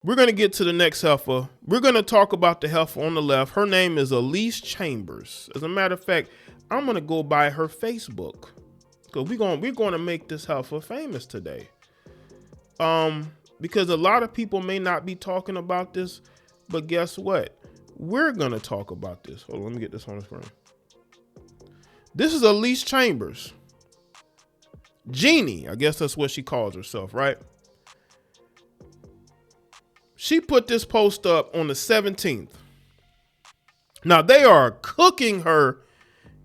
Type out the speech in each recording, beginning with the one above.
We're going to get to the next heifer. We're going to talk about the heifer on the left. Her name is Alease Chambers. As a matter of fact, I'm going to go by her Facebook because we're going to make this heifer famous today. Because a lot of people may not be talking about this, but guess what? We're going to talk about this. Hold on, let me get this on the screen. This is Alease Chambers. Jeannie, I guess that's what she calls herself, right? She put this post up on the 17th. Now, they are cooking her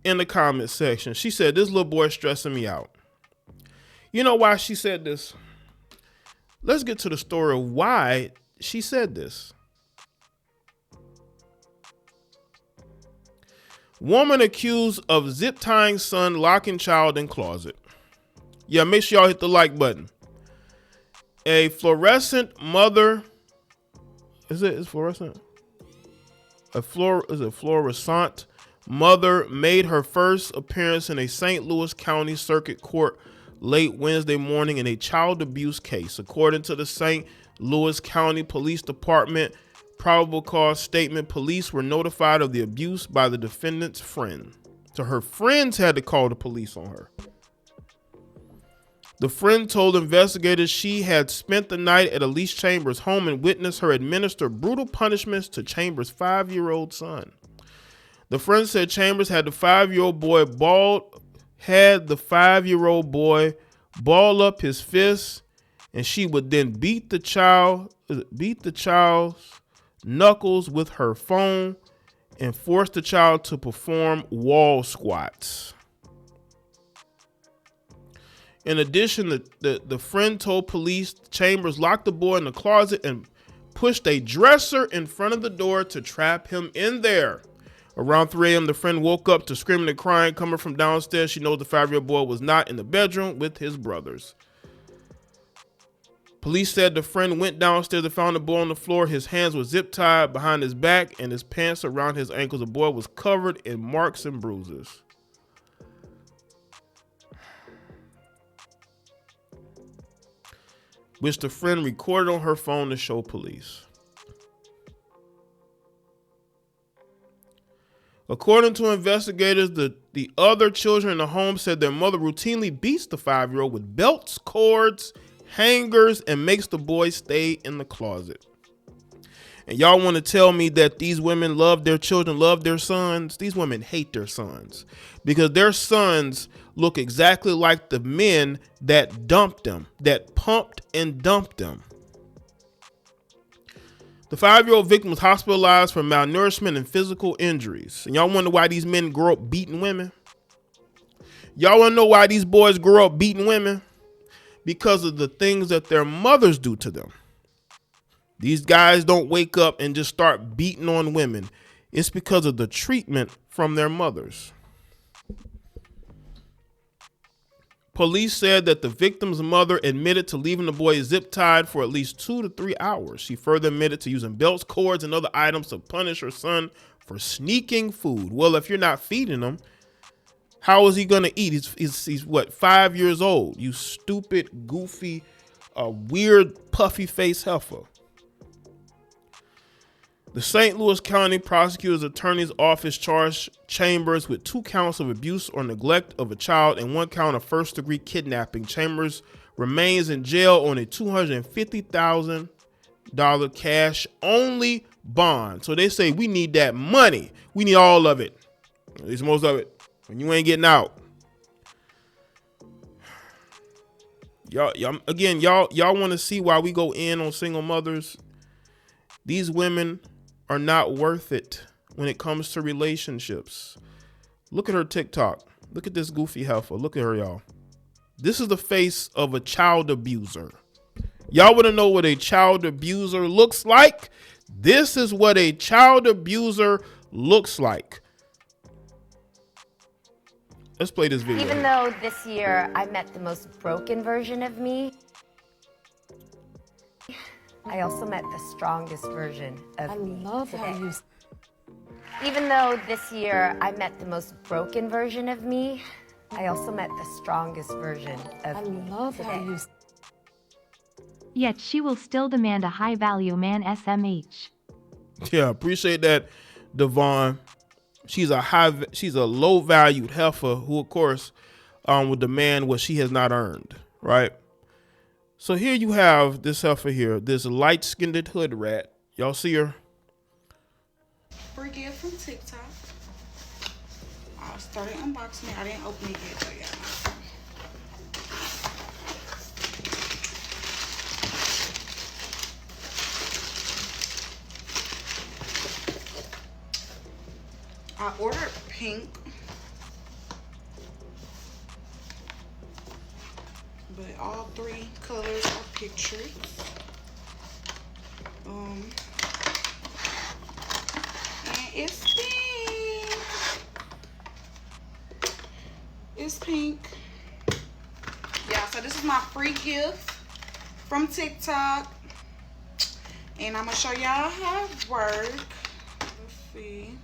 in the comment section. She said, this little boy is stressing me out. You know why she said this? Let's get to the story of why she said this. Woman accused of zip tying son, locking child in closet. Yeah, make sure y'all hit the like button. A fluorescent mother... Is it fluorescent? Is it fluorescent mother made her first appearance in a St. Louis County Circuit Court late Wednesday morning in a child abuse case. According to the St. Louis County Police Department probable cause statement, police were notified of the abuse by the defendant's friend. So her friends had to call the police on her. The friend told investigators she had spent the night at Alease Chambers' home and witnessed her administer brutal punishments to Chambers' 5-year-old son. The friend said Chambers had the 5-year-old boy ball up his fists, and she would then beat the child's knuckles with her phone and force the child to perform wall squats. In addition, the friend told police Chambers locked the boy in the closet and pushed a dresser in front of the door to trap him in there. Around 3 a.m., the friend woke up to screaming and crying coming from downstairs. She knows the 5-year-old boy was not in the bedroom with his brothers. Police said the friend went downstairs and found the boy on the floor. His hands were zip tied behind his back and his pants around his ankles. The boy was covered in marks and bruises. Which the friend recorded on her phone to show police. According to investigators, the other children in the home said their mother routinely beats the 5-year-old with belts, cords, hangers, and makes the boy stay in the closet. And y'all want to tell me that these women love their children, love their sons? These women hate their sons because their sons look exactly like the men that dumped them, that pumped and dumped them. The 5-year-old victim was hospitalized for malnourishment and physical injuries. And y'all wonder why these men grow up beating women? Y'all want to know why these boys grow up beating women? Because of the things that their mothers do to them. These guys don't wake up and just start beating on women. It's because of the treatment from their mothers. Police said that the victim's mother admitted to leaving the boy zip tied for at least 2 to 3 hours. She further admitted to using belts, cords, and other items to punish her son for sneaking food. Well, if you're not feeding him, how is he going to eat? He's what, 5 years old? You stupid, goofy, weird, puffy face heifer. The St. Louis County Prosecutor's Attorney's Office charged Chambers with 2 counts of abuse or neglect of a child and 1 count of first-degree kidnapping. Chambers remains in jail on a $250,000 cash-only bond. So they say, we need that money. We need all of it, at least most of it, and you ain't getting out. Y'all want to see why we go in on single mothers? These women are not worth it when it comes to relationships. Look at her TikTok. Look at this goofy heifer. Look at her, y'all. This is the face of a child abuser. Y'all want to know what a child abuser looks like? This is what a child abuser looks like. Let's play this video. Even though this year I met the most broken version of me, I also met the strongest version of me today. I love how you... Even though this year I met the most broken version of me, I also met the strongest version of me today. I love how you... Yet she will still demand a high-value man SMH. Yeah, appreciate that, Devon. She's a low valued heifer who, of course, would demand what she has not earned, right? So here you have this heifer here, this light skinned hood rat. Y'all see her? Free gift from TikTok. I started unboxing it. I didn't open it yet, though, yeah. I ordered pink, but all 3 colors are pictured. And it's pink. It's pink. Yeah, so this is my free gift from TikTok. And I'm gonna show y'all how it works. Let's see.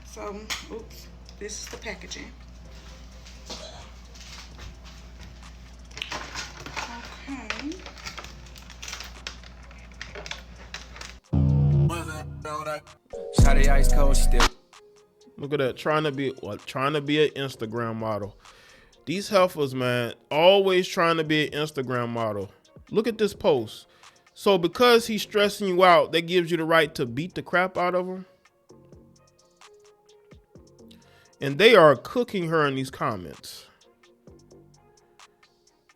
So, oops, this is the packaging. Okay. Shawty ice cold still. Look at that, trying to be an Instagram model. These heifers, man, always trying to be an Instagram model. Look at this post. So because he's stressing you out, that gives you the right to beat the crap out of him. And they are cooking her in these comments.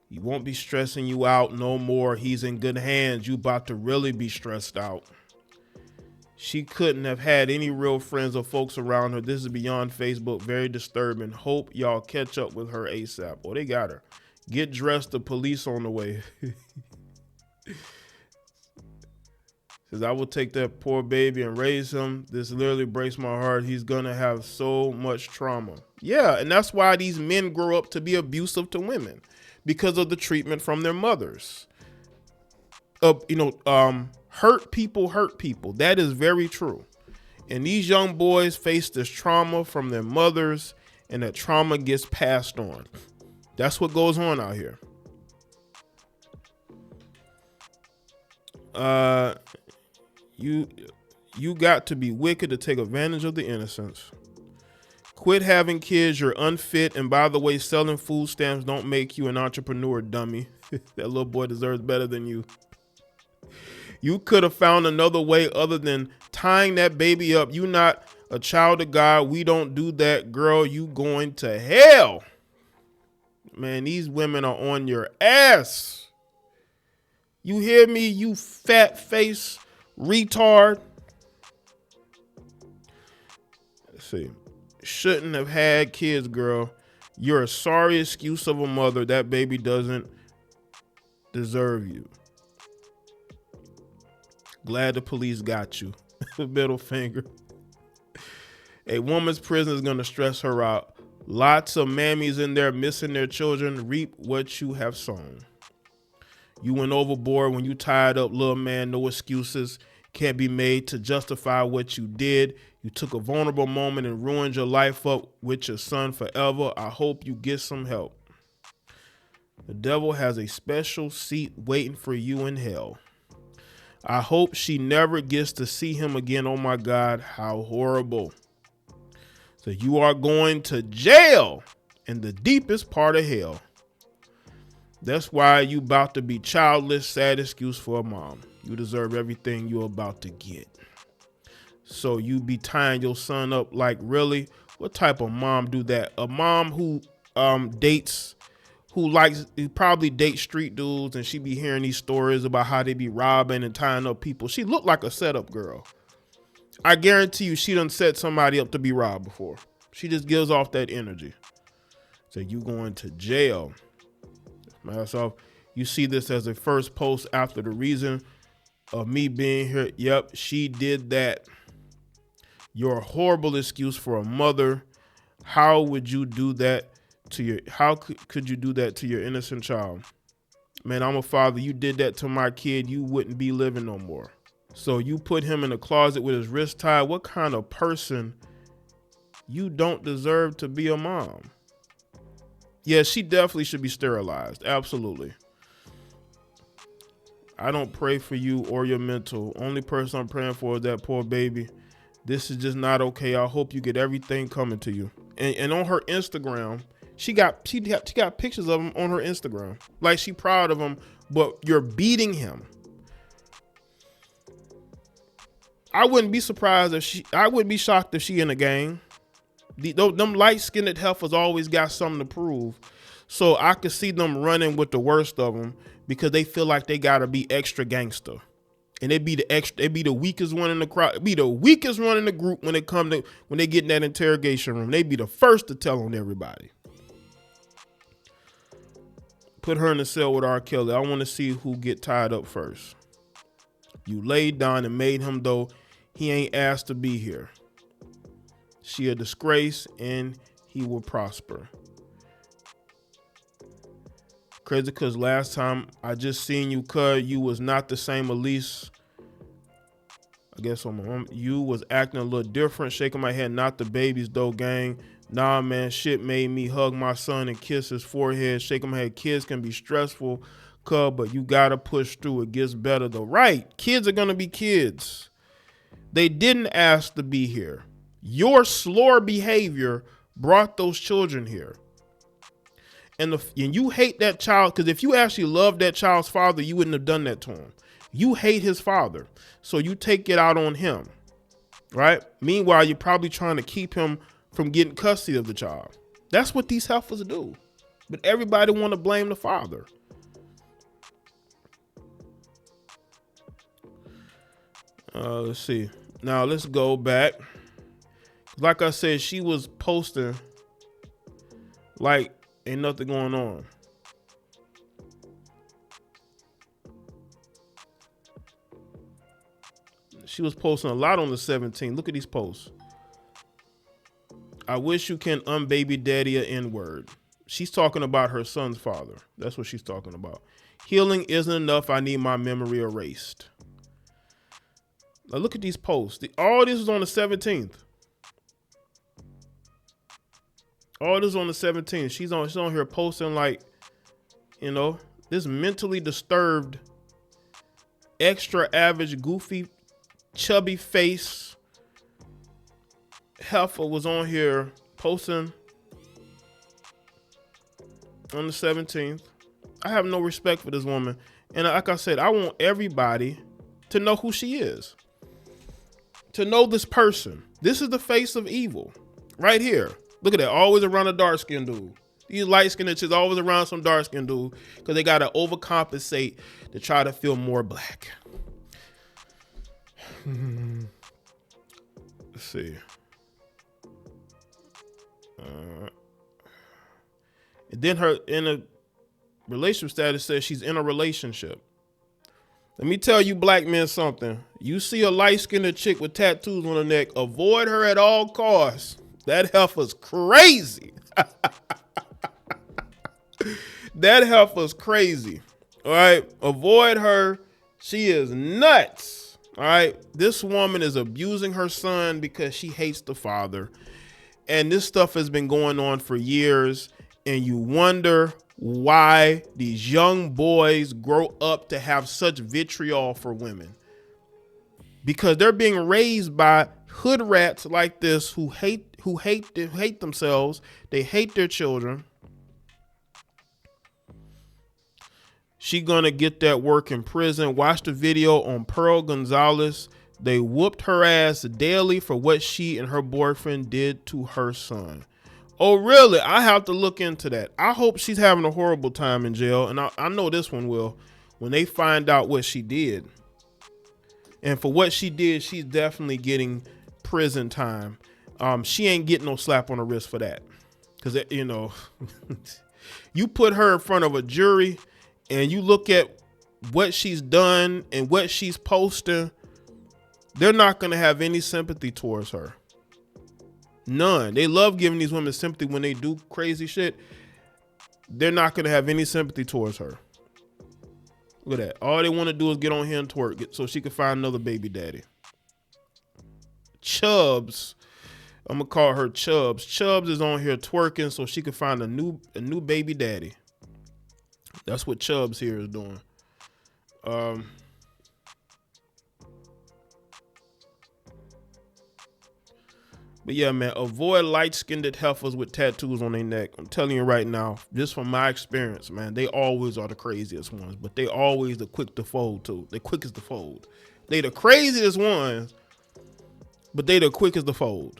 He won't be stressing you out no more. He's in good hands. You about to really be stressed out. She couldn't have had any real friends or folks around her. This is beyond Facebook. Very disturbing. Hope y'all catch up with her ASAP. Oh, they got her. Get dressed. The police on the way. Says, I will take that poor baby and raise him. This literally breaks my heart. He's going to have so much trauma. Yeah, and that's why these men grow up to be abusive to women. Because of the treatment from their mothers. Hurt people hurt people. That is very true. And these young boys face this trauma from their mothers, and that trauma gets passed on. That's what goes on out here. You got to be wicked to take advantage of the innocence. Quit having kids. You're unfit. And by the way, selling food stamps don't make you an entrepreneur, dummy. That little boy deserves better than you. You could have found another way other than tying that baby up. You not a child of God. We don't do that, girl. You going to hell. Man, these women are on your ass. You hear me, you fat face retard? Let's see. Shouldn't have had kids, girl. You're a sorry excuse of a mother. That baby doesn't deserve you. Glad the police got you. Middle finger. A woman's prison is going to stress her out. Lots of mammies in there missing their children. Reap what you have sown. You went overboard when you tied up, little man. No excuses can't be made to justify what you did. You took a vulnerable moment and ruined your life up with your son forever. I hope you get some help. The devil has a special seat waiting for you in hell. I hope she never gets to see him again. Oh my God, how horrible. So you are going to jail in the deepest part of hell. That's why you about to be childless. Sad excuse for a mom. You deserve everything you're about to get. So you be tying your son up like, really? What type of mom do that? A mom who probably dates street dudes, and she be hearing these stories about how they be robbing and tying up people. She looked like a setup girl. I guarantee you she done set somebody up to be robbed before. She just gives off that energy. So you going to jail. Myself, you see this as a first post after the reason of me being here. Yep, she did that. You're a horrible excuse for a mother. How would you do that to your, how could you do that to your innocent child? Man, I'm a father. You did that to my kid, you wouldn't be living no more. So you put him in a closet with his wrist tied. What kind of person? You don't deserve to be a mom. Yeah, she definitely should be sterilized. Absolutely. I don't pray for you or your mental. Only person I'm praying for is that poor baby. This is just not okay. I hope you get everything coming to you. And on her Instagram, she got pictures of him on her Instagram. Like she proud of him, but you're beating him. I wouldn't be shocked if she in a gang. Them light-skinned heifers always got something to prove. So I could see them running with the worst of them because they feel like they gotta be extra gangster. And they be the weakest one in the crowd. Be the weakest one in the group when they get in that interrogation room. They be the first to tell on everybody. Put her in the cell with R. Kelly. I want to see who get tied up first. You laid down and made him, though he ain't asked to be here. She a disgrace and he will prosper. Crazy because last time I just seen you, cuz you was not the same Alease. I guess you was acting a little different. Shaking my head, not the babies though, gang. Nah, man, shit made me hug my son and kiss his forehead. Shaking my head, kids can be stressful, cuz, but you gotta push through. It gets better though. Right, kids are gonna be kids. They didn't ask to be here. Your slower behavior brought those children here. And you hate that child, because if you actually loved that child's father, you wouldn't have done that to him. You hate his father, so you take it out on him, right? Meanwhile, you're probably trying to keep him from getting custody of the child. That's what these heifers do. But everybody want to blame the father. Let's see. Now let's go back. Like I said, she was posting like ain't nothing going on. She was posting a lot on the 17th. Look at these posts. I wish you can unbaby daddy a N-word. She's talking about her son's father. That's what she's talking about. Healing isn't enough. I need my memory erased. Now look at these posts. All this was on the 17th. All this on the 17th. She's on here posting like, you know, this mentally disturbed, extra average, goofy, chubby face heifer was on here posting on the 17th. I have no respect for this woman. And like I said, I want everybody to know who she is. To know this person. This is the face of evil right here. Look at that. Always around a dark-skinned dude. These light-skinned chicks always around some dark-skinned dude because they got to overcompensate to try to feel more black. Let's see. And then her in a relationship status says she's in a relationship. Let me tell you black men something. You see a light-skinned chick with tattoos on her neck, avoid her at all costs. That heifer's crazy. That heifer's crazy. All right. Avoid her. She is nuts. All right. This woman is abusing her son because she hates the father. And this stuff has been going on for years. And you wonder why these young boys grow up to have such vitriol for women. Because they're being raised by hood rats like this who hate themselves. They hate their children. She gonna get that work in prison. Watch the video on Pearl Gonzalez. They whooped her ass daily for what she and her boyfriend did to her son. Oh, really? I have to look into that. I hope she's having a horrible time in jail. And I know this one will when they find out what she did. And for what she did, she's definitely getting prison time. She ain't getting no slap on the wrist for that. Because, you know, you put her in front of a jury and you look at what she's done and what she's posting, they're not going to have any sympathy towards her. None. They love giving these women sympathy when they do crazy shit. They're not going to have any sympathy towards her. Look at that. All they want to do is get on here and twerk so she can find another baby daddy. Chubbs. I'm going to call her Chubbs. Chubbs is on here twerking so she can find a new baby daddy. That's what Chubbs here is doing. But yeah, man, avoid light-skinned heifers with tattoos on their neck. I'm telling you right now, just from my experience, man, they always are the craziest ones, but they always the quick to fold too. The quickest to fold. They the craziest ones, but they the quickest to fold.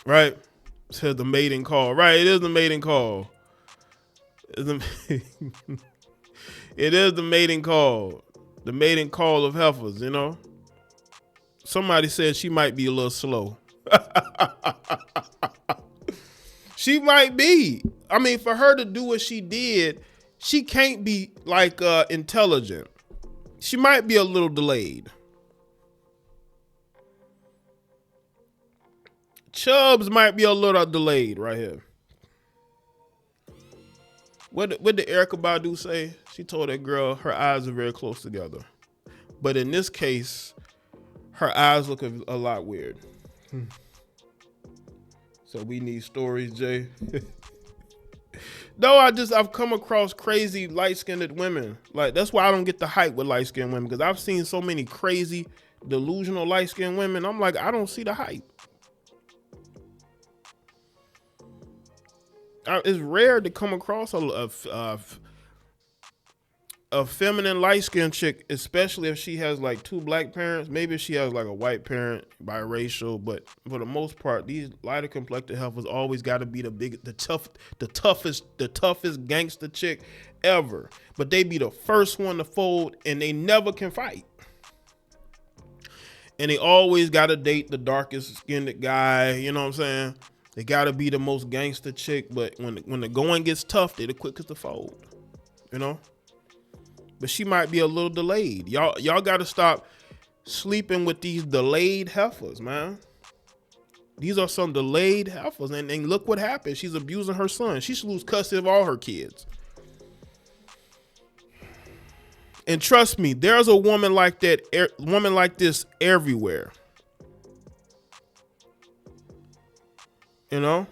Right? Says the mating call. Right, it is the mating call. It is the mating call. The mating call of heifers, you know? Somebody said she might be a little slow. She might be. I mean, for her to do what she did, she can't be like intelligent. She might be a little delayed. Chubbs might be a little delayed right here. What did Erykah Badu say? She told that girl her eyes are very close together. But in this case, her eyes look a lot weird. So we need stories, Jay. No, I've come across crazy light-skinned women. Like, that's why I don't get the hype with light-skinned women, because I've seen so many crazy, delusional light-skinned women. I'm like, I don't see the hype. It's rare to come across a feminine light-skinned chick, especially if she has like 2 black parents. Maybe if she has like a white parent, biracial, but for the most part, these lighter complected heifers always got to be the toughest gangster chick ever. But they be the first one to fold, and they never can fight. And they always got to date the darkest skinned guy. You know what I'm saying? They got to be the most gangster chick, but when the going gets tough, they the quickest to fold. You know? But she might be a little delayed. Y'all got to stop sleeping with these delayed heifers, man. These are some delayed heifers. And look what happened. She's abusing her son. She should lose custody of all her kids. And trust me, there's a woman like this everywhere. You know?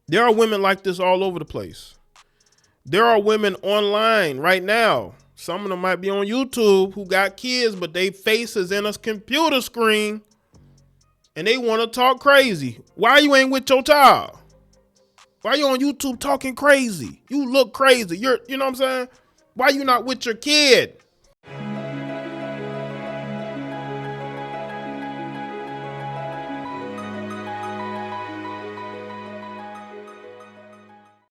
There are women like this all over the place. There are women online right now. Some of them might be on YouTube who got kids, but they faces in a computer screen and they want to talk crazy. Why you ain't with your child? Why you on YouTube talking crazy? You look crazy. You know what I'm saying? Why you not with your kid?